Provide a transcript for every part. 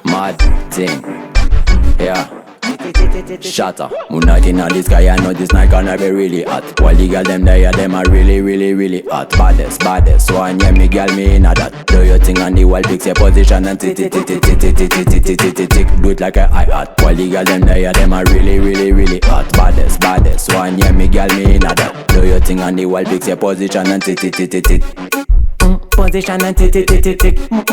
Mad thing, yeah. Shatter. Moonlight inna the sky, I know this night gonna be really hot. While the girl them there, them are really, really, really hot. Baddest. So I me girl me inna that. Do your thing on the wall, fix your position and tick. Do it like a hi-hat. While the girl them there, them are really, really, really hot. Baddest. So I me girl me inna that. Do your thing on the wall, fix your position and tick. Position and tick.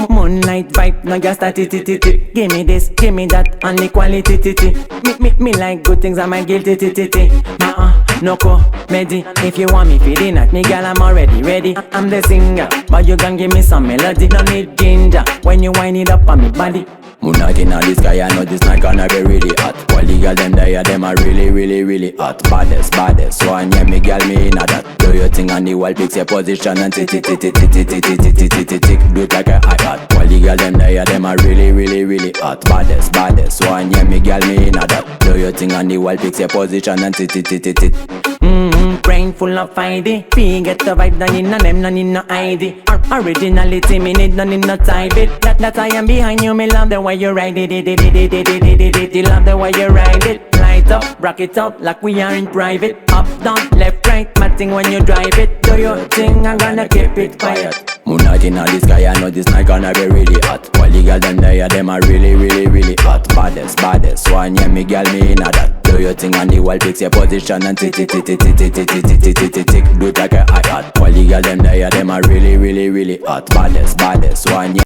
Moonlight vibe, now just a tick. Give me this, give me that, and the quality. Me like good things, I'm a guilty. No comedy. If you want me feeding at me, girl, I'm already ready. I'm the singer, but you can give me some melody. No need ginger when you wind it up on me body. Moonlight inna the sky, I know this night gonna be really hot. While the girl them there, them are really, really, really hot. Baddest. So I me girl me inna that. Do your thing on the wall, fix your position and tick. Do it like a hi-hat. While the girl them there, them are really, really, really hot. Baddest. So I me girl me inna that. Do your thing on the wall, fix your position and tick. Brain full of ID. Fee get the vibe, none in them, none in no ID. Originality, me need none in no type it. That I am behind you, me love the way you ride it. Love the way you ride it. Light up, rock it up like we are in private. Up, down, left, right, matting when you drive it. Do your thing, I'm gonna keep it quiet. Moonlight inna the sky, I know this night gonna be really hot. While the girl them there, them are really, really, really hot. Baddest. So I me girl me inna that. Do your thing on the wall, fix your position and tick. Do it like a hi-hat. While the girl them there, them are really, really, really hot. Baddest. So I